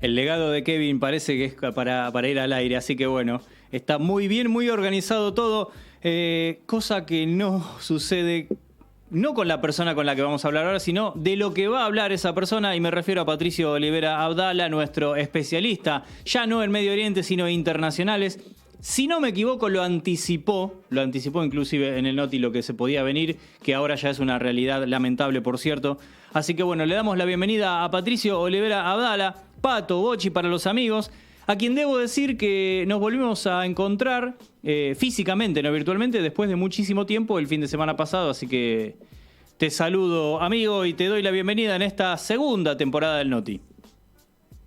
El legado de Kevin parece que es para ir al aire, así que bueno, está muy bien, muy organizado todo, cosa que no sucede, no con la persona con la que vamos a hablar ahora, sino de lo que va a hablar esa persona, y me refiero a Patricio Olivera Abdala, nuestro especialista, ya no en Medio Oriente, sino internacionales. Si no me equivoco, lo anticipó inclusive en el Noti lo que se podía venir, que ahora ya es una realidad lamentable, por cierto. Así que bueno, le damos la bienvenida a Patricio Olivera Abdala, Pato, Bochi para los amigos, a quien debo decir que nos volvimos a encontrar físicamente, no virtualmente, después de muchísimo tiempo el fin de semana pasado. Así que te saludo, amigo, y te doy la bienvenida en esta segunda temporada del Noti.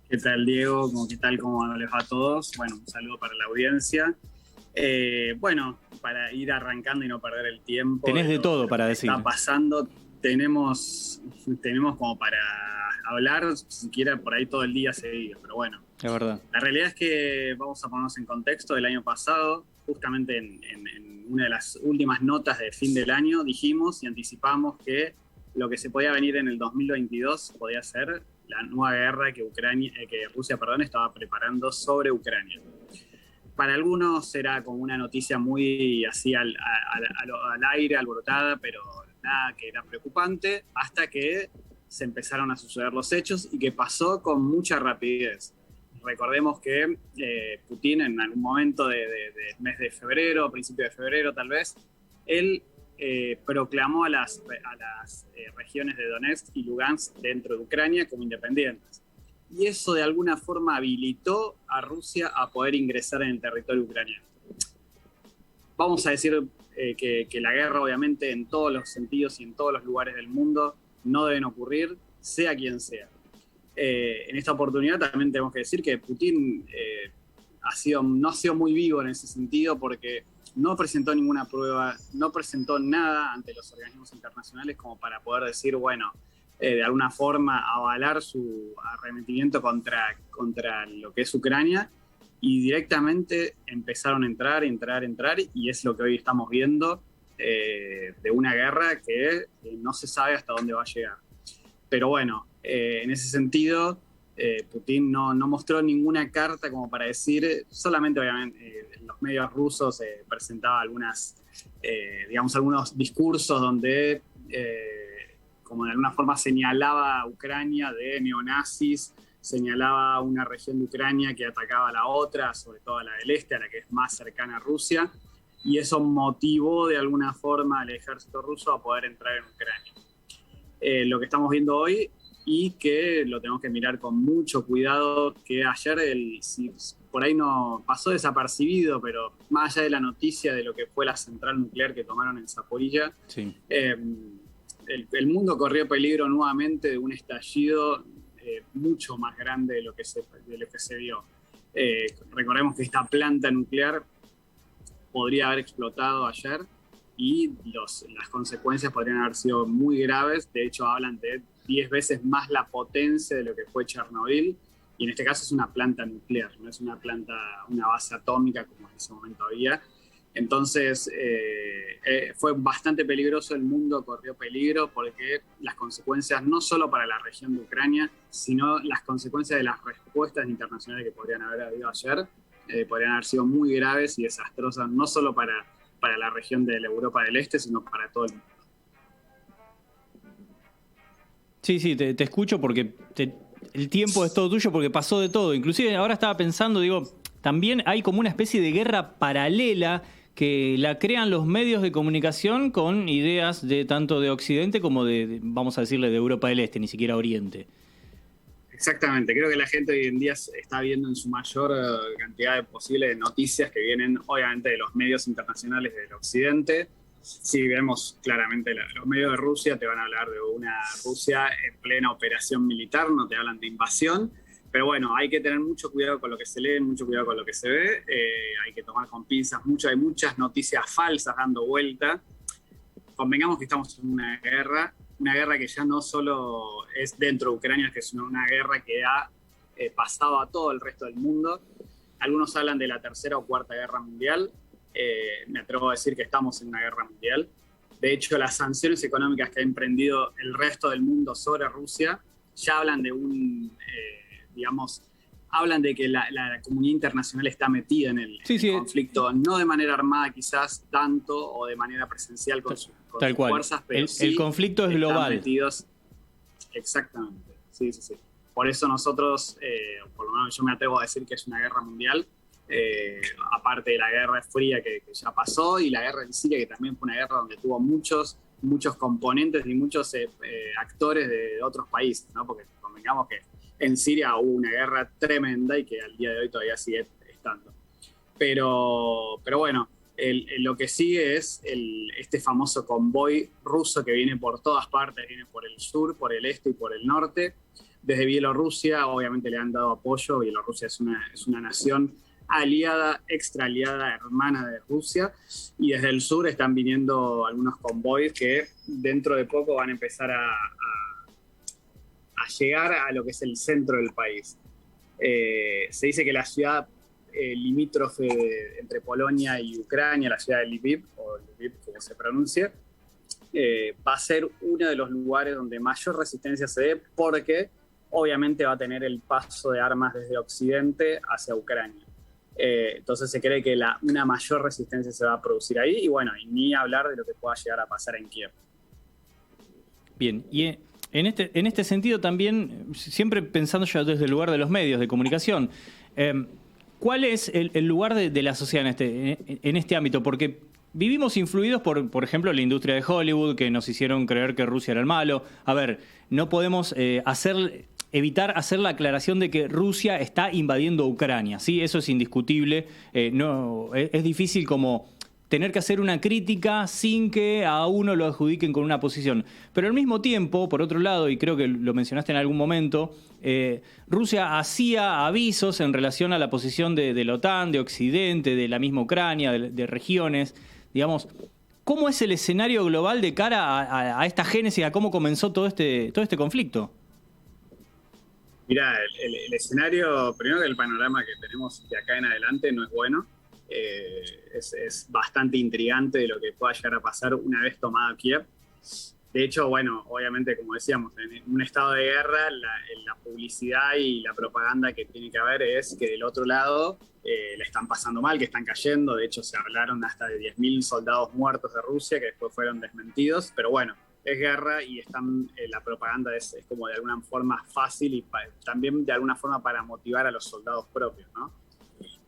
¿Qué tal, Diego? ¿Qué tal? ¿Cómo les va a todos? Bueno, un saludo para la audiencia. Bueno, para ir arrancando y no perder el tiempo. Tenés de todo para decir. Está pasando, tenemos como para hablar, siquiera por ahí todo el día seguido, pero bueno. Es verdad. La realidad es que vamos a ponernos en contexto. Del año pasado, justamente en una de las últimas notas de fin del año, dijimos y anticipamos que lo que se podía venir en el 2022 podía ser la nueva guerra que Rusia estaba preparando sobre Ucrania. Para algunos era como una noticia muy así al aire, alborotada, pero nada que era preocupante, hasta que se empezaron a suceder los hechos y que pasó con mucha rapidez. Recordemos que Putin en algún momento del mes de febrero, principio de febrero tal vez, él proclamó a las regiones de Donetsk y Lugansk dentro de Ucrania como independientes. Y eso de alguna forma habilitó a Rusia a poder ingresar en el territorio ucraniano. Vamos a decir que la guerra, obviamente, en todos los sentidos y en todos los lugares del mundo no deben ocurrir, sea quien sea. En esta oportunidad también tenemos que decir que Putin no ha sido muy vivo en ese sentido, porque no presentó ninguna prueba, no presentó nada ante los organismos internacionales como para poder decir, bueno, de alguna forma avalar su arremetimiento contra lo que es Ucrania, y directamente empezaron a entrar, y es lo que hoy estamos viendo, de una guerra que no se sabe hasta dónde va a llegar. Pero bueno, en ese sentido, Putin no mostró ninguna carta como para decir, solamente obviamente en los medios rusos presentaba algunos discursos donde como de alguna forma señalaba a Ucrania de neonazis, señalaba una región de Ucrania que atacaba a la otra, sobre todo a la del este, a la que es más cercana a Rusia, y eso motivó de alguna forma al ejército ruso a poder entrar en Ucrania. Lo que estamos viendo hoy, y que lo tenemos que mirar con mucho cuidado, que ayer por ahí no pasó desapercibido, pero más allá de la noticia de lo que fue la central nuclear que tomaron en Zaporilla, sí. El mundo corrió peligro nuevamente de un estallido mucho más grande de lo que se vio. Recordemos que esta planta nuclear podría haber explotado ayer, y las consecuencias podrían haber sido muy graves. De hecho, hablan de 10 veces más la potencia de lo que fue Chernobyl, y en este caso es una planta nuclear, no es una base atómica como en ese momento había. Entonces fue bastante peligroso, el mundo corrió peligro, porque las consecuencias no solo para la región de Ucrania, sino las consecuencias de las respuestas internacionales que podrían haber habido ayer, podrían haber sido muy graves y desastrosas, no solo para la región de la Europa del Este, sino para todo el mundo. Sí, te escucho porque el tiempo es todo tuyo, porque pasó de todo. Inclusive ahora estaba pensando, también hay como una especie de guerra paralela que la crean los medios de comunicación con ideas tanto de Occidente como de, vamos a decirle, de Europa del Este, ni siquiera Oriente. Exactamente, creo que la gente hoy en día está viendo en su mayor cantidad de posibles noticias que vienen obviamente de los medios internacionales del Occidente. Si vemos claramente los medios de Rusia te van a hablar de una Rusia en plena operación militar, no te hablan de invasión, pero bueno, hay que tener mucho cuidado con lo que se lee, mucho cuidado con lo que se ve, hay que tomar con pinzas hay muchas noticias falsas dando vuelta. Convengamos que estamos en una guerra que ya no solo es dentro de Ucrania, que es una guerra que ha pasado a todo el resto del mundo. Algunos hablan de la tercera o cuarta guerra mundial. Me atrevo a decir que estamos en una guerra mundial. De hecho, las sanciones económicas que ha emprendido el resto del mundo sobre Rusia ya hablan de hablan de que la comunidad internacional está metida en el conflicto, no de manera armada quizás tanto o de manera presencial con sus fuerzas, pero el conflicto es global. Metidos. Exactamente, sí. Por eso nosotros, por lo menos yo me atrevo a decir que es una guerra mundial, aparte de la guerra fría que ya pasó, y la guerra en Siria, que también fue una guerra donde tuvo muchos componentes y muchos actores de otros países, ¿no? Porque convengamos que en Siria hubo una guerra tremenda y que al día de hoy todavía sigue estando. Pero bueno, lo que sigue es este famoso convoy ruso que viene por todas partes, viene por el sur, por el este y por el norte. Desde Bielorrusia obviamente le han dado apoyo. Bielorrusia es una nación aliada, extra aliada, hermana de Rusia, y desde el sur están viniendo algunos convoys que dentro de poco van a empezar a llegar a lo que es el centro del país. Se dice que la ciudad limítrofe entre Polonia y Ucrania, la ciudad de Lviv, o Lviv como se pronuncia, va a ser uno de los lugares donde mayor resistencia se dé, porque obviamente va a tener el paso de armas desde Occidente hacia Ucrania. Entonces se cree que una mayor resistencia se va a producir ahí, y bueno, y ni hablar de lo que pueda llegar a pasar en Kiev. Bien, y en este sentido también, siempre pensando ya desde el lugar de los medios de comunicación, ¿cuál es el lugar de la sociedad en este ámbito? Porque vivimos influidos por ejemplo, la industria de Hollywood, que nos hicieron creer que Rusia era el malo. A ver, no podemos evitar hacer la aclaración de que Rusia está invadiendo Ucrania, ¿sí? Eso es indiscutible. Es difícil como tener que hacer una crítica sin que a uno lo adjudiquen con una posición. Pero al mismo tiempo, por otro lado, y creo que lo mencionaste en algún momento, Rusia hacía avisos en relación a la posición de la OTAN, de Occidente, de la misma Ucrania, de regiones. Digamos, ¿cómo es el escenario global de cara a esta génesis, a cómo comenzó todo este conflicto? Mirá, el escenario, primero que el panorama que tenemos de acá en adelante no es bueno. Es bastante intrigante de lo que pueda llegar a pasar una vez tomada Kiev. De hecho, bueno, obviamente, como decíamos, en un estado de guerra, la publicidad y la propaganda que tiene que haber es que del otro lado le están pasando mal, que están cayendo. De hecho, se hablaron hasta de 10.000 soldados muertos de Rusia, que después fueron desmentidos. Pero bueno, es guerra y la propaganda es como de alguna forma fácil y también de alguna forma para motivar a los soldados propios, ¿no?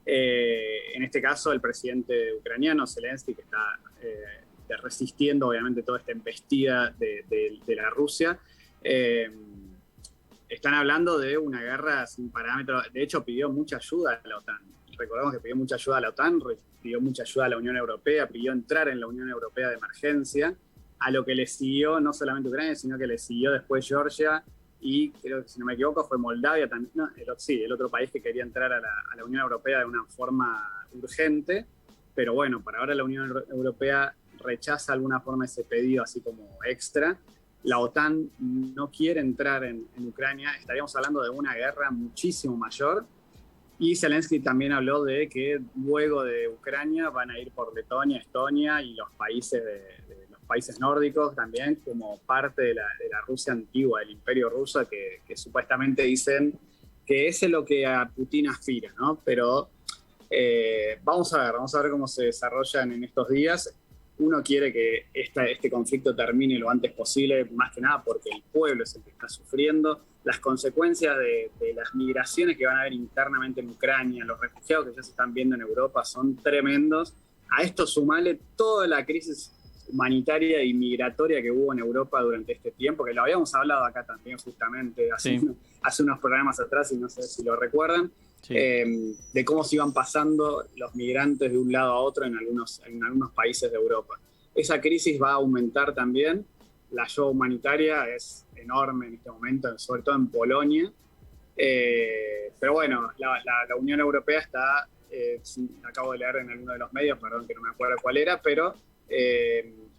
En este caso, el presidente ucraniano, Zelensky, que está resistiendo obviamente toda esta embestida de la Rusia, están hablando de una guerra sin parámetros. De hecho, pidió mucha ayuda a la OTAN. Recordemos que pidió mucha ayuda a la OTAN, pidió mucha ayuda a la Unión Europea, pidió entrar en la Unión Europea de emergencia, a lo que le siguió no solamente Ucrania, sino que le siguió después Georgia, y creo que, si no me equivoco, fue Moldavia también. No, el otro país que quería entrar a la Unión Europea de una forma urgente. Pero bueno, para ahora la Unión Europea rechaza de alguna forma ese pedido así como extra. La OTAN no quiere entrar en Ucrania. Estaríamos hablando de una guerra muchísimo mayor. Y Zelensky también habló de que luego de Ucrania van a ir por Letonia, Estonia y los países países nórdicos también, como parte de la Rusia antigua, del Imperio Ruso, que supuestamente dicen que ese es lo que a Putin aspira, ¿no? Pero vamos a ver cómo se desarrollan en estos días. Uno quiere que este conflicto termine lo antes posible, más que nada porque el pueblo es el que está sufriendo. Las consecuencias de las migraciones que van a haber internamente en Ucrania, los refugiados que ya se están viendo en Europa son tremendos. A esto sumale toda la crisis humanitaria y migratoria que hubo en Europa durante este tiempo, que lo habíamos hablado acá también justamente hace unos programas atrás, y no sé si lo recuerdan, de cómo se iban pasando los migrantes de un lado a otro en algunos países de Europa. Esa crisis va a aumentar también. La ayuda humanitaria es enorme en este momento, sobre todo en Polonia. Pero bueno, la Unión Europea está, acabo de leer en alguno de los medios, perdón que no me acuerdo cuál era, pero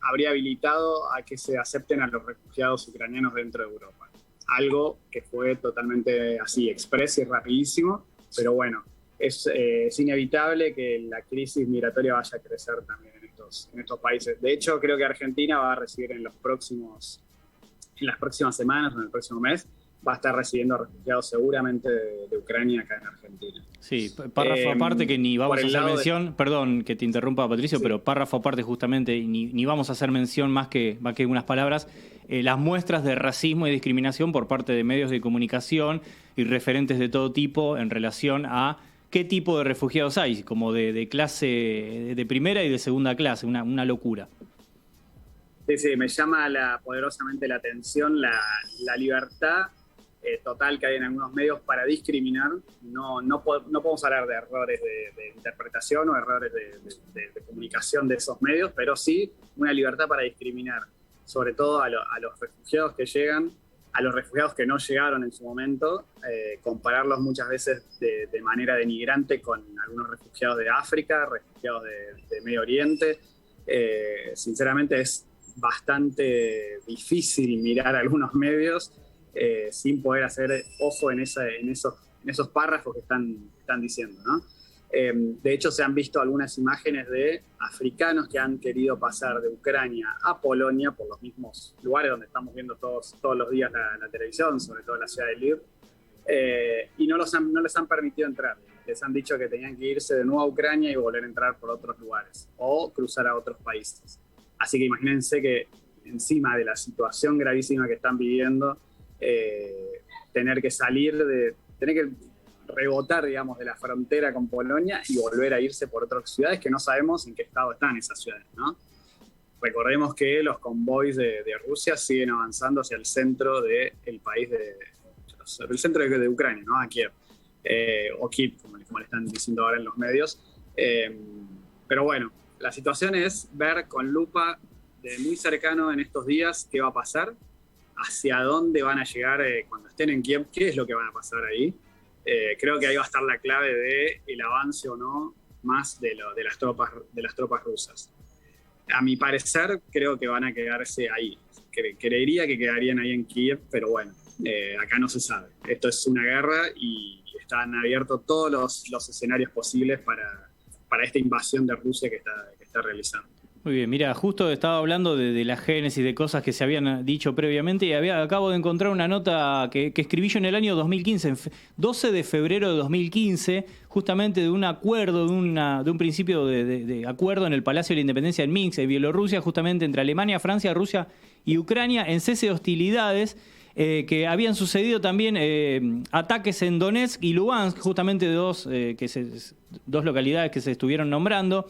habría habilitado a que se acepten a los refugiados ucranianos dentro de Europa. Algo que fue totalmente así, express y rapidísimo, pero bueno, es inevitable que la crisis migratoria vaya a crecer también en estos países. De hecho, creo que Argentina va a recibir en las próximas semanas o en el próximo mes va a estar recibiendo refugiados seguramente de Ucrania acá en Argentina. Sí, párrafo aparte que ni vamos a hacer mención, perdón que te interrumpa Patricio, sí, pero párrafo aparte justamente, ni vamos a hacer mención más que unas palabras, las muestras de racismo y discriminación por parte de medios de comunicación y referentes de todo tipo en relación a qué tipo de refugiados hay, como de clase de primera y de segunda clase, una locura. Sí, me llama poderosamente la atención la libertad total que hay en algunos medios para discriminar. No podemos hablar de errores de interpretación o errores de comunicación de esos medios, pero sí una libertad para discriminar, sobre todo a los refugiados que llegan, a los refugiados que no llegaron en su momento, compararlos muchas veces de manera denigrante con algunos refugiados de África, refugiados de Medio Oriente. Sinceramente es bastante difícil mirar algunos medios sin poder hacer ojo en esos párrafos que están diciendo, ¿no? De hecho, se han visto algunas imágenes de africanos que han querido pasar de Ucrania a Polonia por los mismos lugares donde estamos viendo todos los días la televisión, sobre todo en la ciudad de Lviv, y no les han permitido entrar. Les han dicho que tenían que irse de nuevo a Ucrania y volver a entrar por otros lugares o cruzar a otros países. Así que imagínense que encima de la situación gravísima que están viviendo, tener que tener que rebotar, digamos, de la frontera con Polonia y volver a irse por otras ciudades que no sabemos en qué estado están esas ciudades, ¿no? Recordemos que los convoys de Rusia siguen avanzando hacia el centro del país, el centro de Ucrania, ¿no? A Kiev, o Kiev, como le están diciendo ahora en los medios. Pero bueno, la situación es ver con lupa de muy cercano en estos días qué va a pasar, hacia dónde van a llegar cuando estén en Kiev, qué es lo que van a pasar ahí. Creo que ahí va a estar la clave del avance o no más de las tropas rusas. A mi parecer, creo que van a quedarse ahí. Creería que quedarían ahí en Kiev, pero bueno, acá no se sabe. Esto es una guerra y están abiertos todos los escenarios posibles para esta invasión de Rusia que está realizando. Muy bien, mira, justo estaba hablando de la génesis, de cosas que se habían dicho previamente y acabo de encontrar una nota que escribí yo en el año 2015, 12 de febrero de 2015, justamente de un acuerdo, de un principio de acuerdo en el Palacio de la Independencia en Minsk, en Bielorrusia, justamente entre Alemania, Francia, Rusia y Ucrania, en cese de hostilidades, que habían sucedido también ataques en Donetsk y Lugansk, justamente dos localidades que se estuvieron nombrando.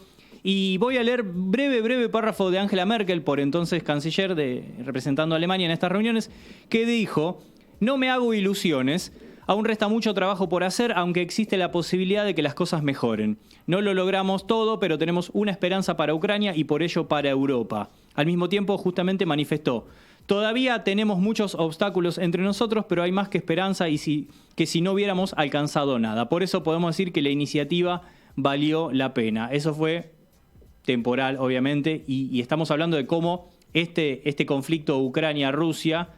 Y voy a leer breve párrafo de Angela Merkel, por entonces canciller representando a Alemania en estas reuniones, que dijo: no me hago ilusiones, aún resta mucho trabajo por hacer, aunque existe la posibilidad de que las cosas mejoren. No lo logramos todo, pero tenemos una esperanza para Ucrania y por ello para Europa. Al mismo tiempo, justamente manifestó: todavía tenemos muchos obstáculos entre nosotros, pero hay más que esperanza que si no hubiéramos alcanzado nada. Por eso podemos decir que la iniciativa valió la pena. Eso fue temporal, obviamente, y estamos hablando de cómo este conflicto Ucrania-Rusia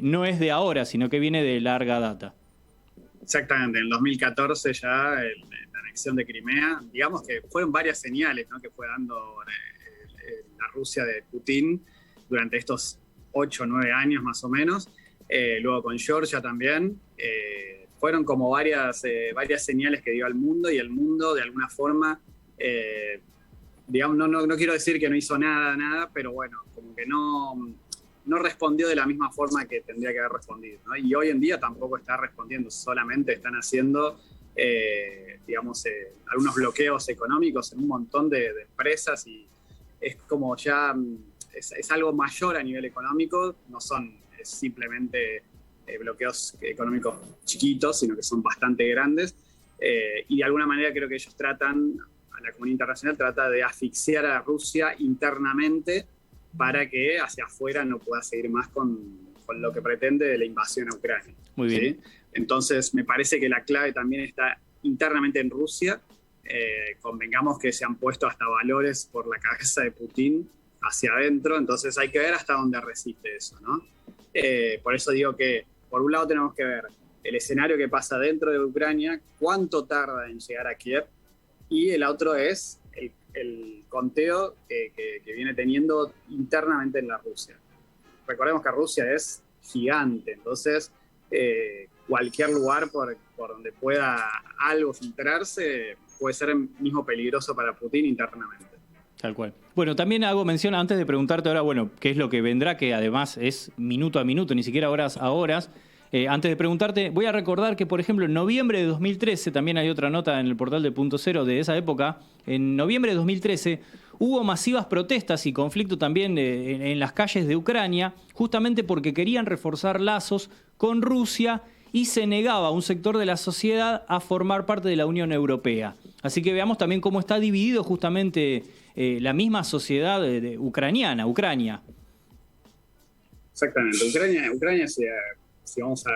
no es de ahora, sino que viene de larga data. Exactamente, en 2014 ya la anexión de Crimea, digamos que fueron varias señales, ¿no?, que fue dando la Rusia de Putin durante estos 8 o 9 años más o menos, luego con Georgia también, fueron como varias señales que dio al mundo, y el mundo de alguna forma, digamos, no quiero decir que no hizo nada, pero bueno, como que no respondió de la misma forma que tendría que haber respondido, ¿no? Y hoy en día tampoco está respondiendo, solamente están haciendo, digamos, algunos bloqueos económicos en un montón de empresas, y es como ya es algo mayor a nivel económico, es simplemente bloqueos económicos chiquitos, sino que son bastante grandes, y de alguna manera creo que ellos la comunidad internacional trata de asfixiar a Rusia internamente para que hacia afuera no pueda seguir más con lo que pretende de la invasión a Ucrania. Muy bien. ¿Sí? Entonces, me parece que la clave también está internamente en Rusia. Convengamos que se han puesto hasta valores por la cabeza de Putin hacia adentro, entonces hay que ver hasta dónde resiste eso, ¿no? Por eso digo que, por un lado, tenemos que ver el escenario que pasa dentro de Ucrania, cuánto tarda en llegar a Kiev, y el otro es el conteo que viene teniendo internamente en la Rusia. Recordemos que Rusia es gigante, entonces cualquier lugar por donde pueda algo filtrarse puede ser mismo peligroso para Putin internamente. Tal cual. Bueno, también hago mención, antes de preguntarte ahora, bueno, qué es lo que vendrá, que además es minuto a minuto, ni siquiera horas a horas. Antes de preguntarte, voy a recordar que, por ejemplo, en noviembre de 2013, también hay otra nota en el portal de Punto Cero de esa época, en noviembre de 2013 hubo masivas protestas y conflicto también en las calles de Ucrania, justamente porque querían reforzar lazos con Rusia y se negaba a un sector de la sociedad a formar parte de la Unión Europea. Así que veamos también cómo está dividido justamente la misma sociedad ucraniana, Ucrania. Exactamente. Ucrania si vamos a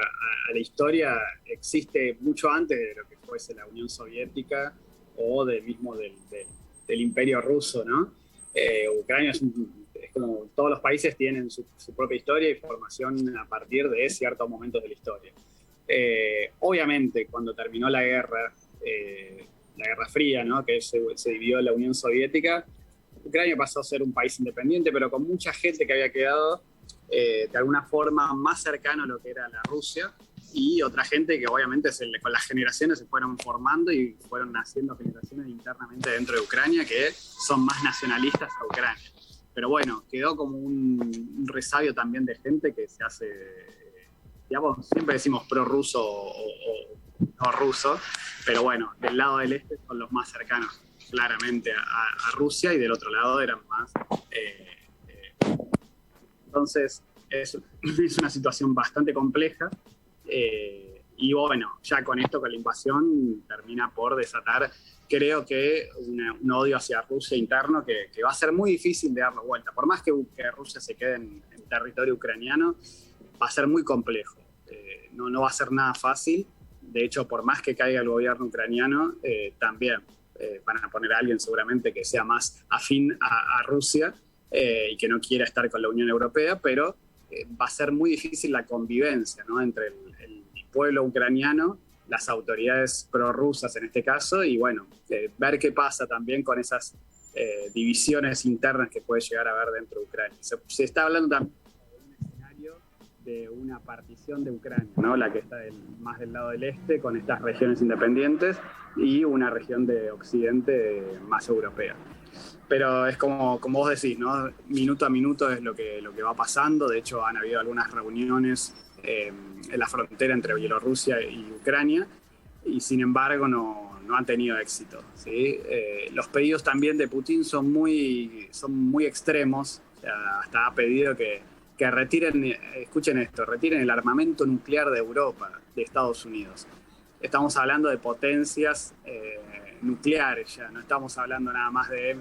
la historia, existe mucho antes de lo que fuese la Unión Soviética o del Imperio Ruso, ¿no? Ucrania es como todos los países tienen su propia historia y formación a partir de ciertos momentos de la historia. Obviamente, cuando terminó la Guerra Fría, ¿no? Que se dividió en la Unión Soviética, Ucrania pasó a ser un país independiente, pero con mucha gente que había quedado de alguna forma más cercano a lo que era la Rusia, y otra gente que obviamente con las generaciones se fueron formando y fueron naciendo generaciones internamente dentro de Ucrania que son más nacionalistas a Ucrania. Pero bueno, quedó como un resabio también de gente que se hace, digamos, siempre decimos prorruso o no ruso, pero bueno, del lado del este son los más cercanos claramente a Rusia y del otro lado eran más... Entonces es una situación bastante compleja y bueno, ya con esto, con la invasión, termina por desatar, creo que un odio hacia Rusia interno que va a ser muy difícil de darlo vuelta. Por más que Rusia se quede en territorio ucraniano, va a ser muy complejo. No va a ser nada fácil. De hecho, por más que caiga el gobierno ucraniano, también van a poner a alguien seguramente que sea más afín a Rusia, y que no quiera estar con la Unión Europea, pero va a ser muy difícil la convivencia, ¿no? Entre el pueblo ucraniano, las autoridades prorrusas en este caso, y bueno, ver qué pasa también con esas divisiones internas que puede llegar a haber dentro de Ucrania. Se está hablando también de un escenario de una partición de Ucrania, ¿no? La que está más del lado del este, con estas regiones independientes, y una región de occidente más europea. Pero es como vos decís, ¿no? Minuto a minuto es lo que va pasando. De hecho, han habido algunas reuniones en la frontera entre Bielorrusia y Ucrania, y sin embargo no han tenido éxito, ¿sí? Los pedidos también de Putin son muy extremos. O sea, hasta ha pedido que retiren, escuchen esto, retiren el armamento nuclear de Europa, de Estados Unidos. Estamos hablando de potencias nucleares ya, no estamos hablando nada más de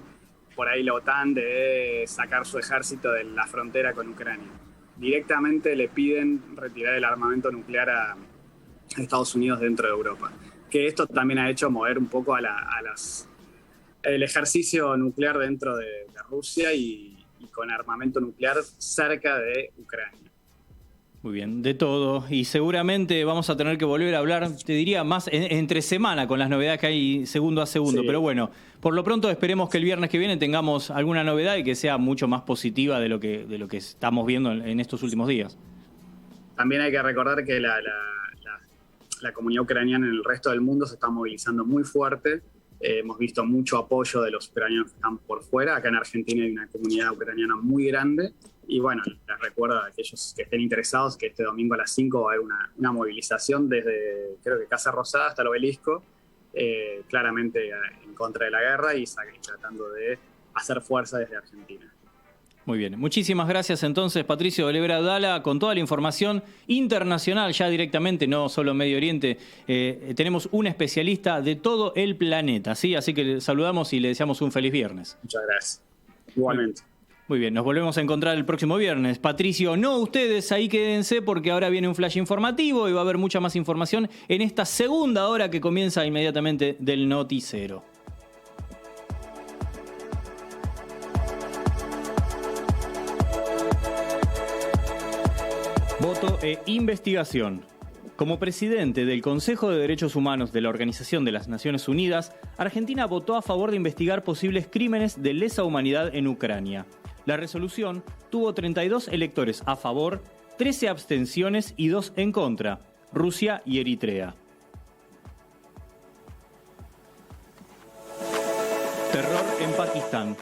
por ahí la OTAN de sacar su ejército de la frontera con Ucrania. Directamente le piden retirar el armamento nuclear a Estados Unidos dentro de Europa. Que esto también ha hecho mover un poco el ejercicio nuclear dentro de Rusia y con armamento nuclear cerca de Ucrania. Muy bien, de todo. Y seguramente vamos a tener que volver a hablar, te diría, más entre semana con las novedades que hay segundo a segundo. Sí. Pero bueno, por lo pronto esperemos que el viernes que viene tengamos alguna novedad y que sea mucho más positiva de lo que estamos viendo en estos últimos días. También hay que recordar que la comunidad ucraniana en el resto del mundo se está movilizando muy fuerte. Hemos visto mucho apoyo de los ucranianos que están por fuera. Acá en Argentina hay una comunidad ucraniana muy grande. Y bueno, les recuerdo a aquellos que estén interesados que este domingo a las 5 va a haber una movilización desde, creo que Casa Rosada hasta el Obelisco, claramente en contra de la guerra y tratando de hacer fuerza desde Argentina. Muy bien. Muchísimas gracias entonces, Patricio Olivera Abdala, con toda la información internacional ya directamente, no solo Medio Oriente. Tenemos un especialista de todo el planeta, ¿sí? Así que le saludamos y le deseamos un feliz viernes. Muchas gracias. Igualmente. Muy bien, nos volvemos a encontrar el próximo viernes. Patricio, no ustedes, ahí quédense porque ahora viene un flash informativo y va a haber mucha más información en esta segunda hora que comienza inmediatamente del Noticero. Voto e investigación. Como presidente del Consejo de Derechos Humanos de la Organización de las Naciones Unidas, Argentina votó a favor de investigar posibles crímenes de lesa humanidad en Ucrania. La resolución tuvo 32 electores a favor, 13 abstenciones y 2 en contra, Rusia y Eritrea. Terror en Pakistán.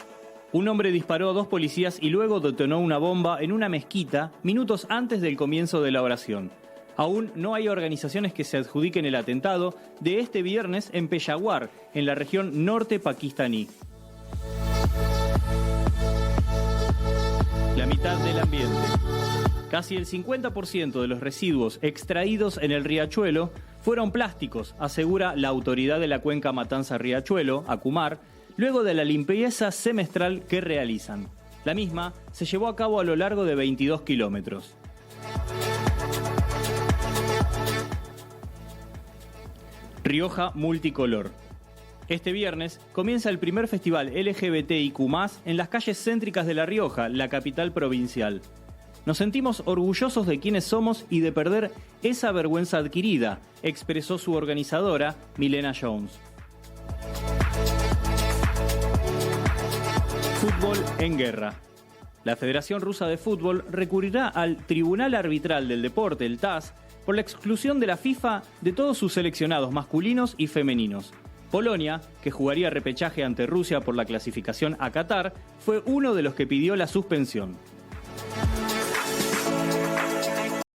Un hombre disparó a 2 policías y luego detonó una bomba en una mezquita minutos antes del comienzo de la oración. Aún no hay organizaciones que se adjudiquen el atentado de este viernes en Peshawar, en la región norte pakistaní. La mitad del ambiente. Casi el 50% de los residuos extraídos en el riachuelo fueron plásticos, asegura la autoridad de la cuenca Matanza-Riachuelo, ACUMAR, luego de la limpieza semestral que realizan. La misma se llevó a cabo a lo largo de 22 kilómetros. Rioja multicolor. Este viernes comienza el primer festival LGBTIQ+, en las calles céntricas de La Rioja, la capital provincial. Nos sentimos orgullosos de quienes somos y de perder esa vergüenza adquirida, expresó su organizadora, Milena Jones. Fútbol en guerra. La Federación Rusa de Fútbol recurrirá al Tribunal Arbitral del Deporte, el TAS, por la exclusión de la FIFA de todos sus seleccionados masculinos y femeninos. Polonia, que jugaría repechaje ante Rusia por la clasificación a Qatar, fue uno de los que pidió la suspensión.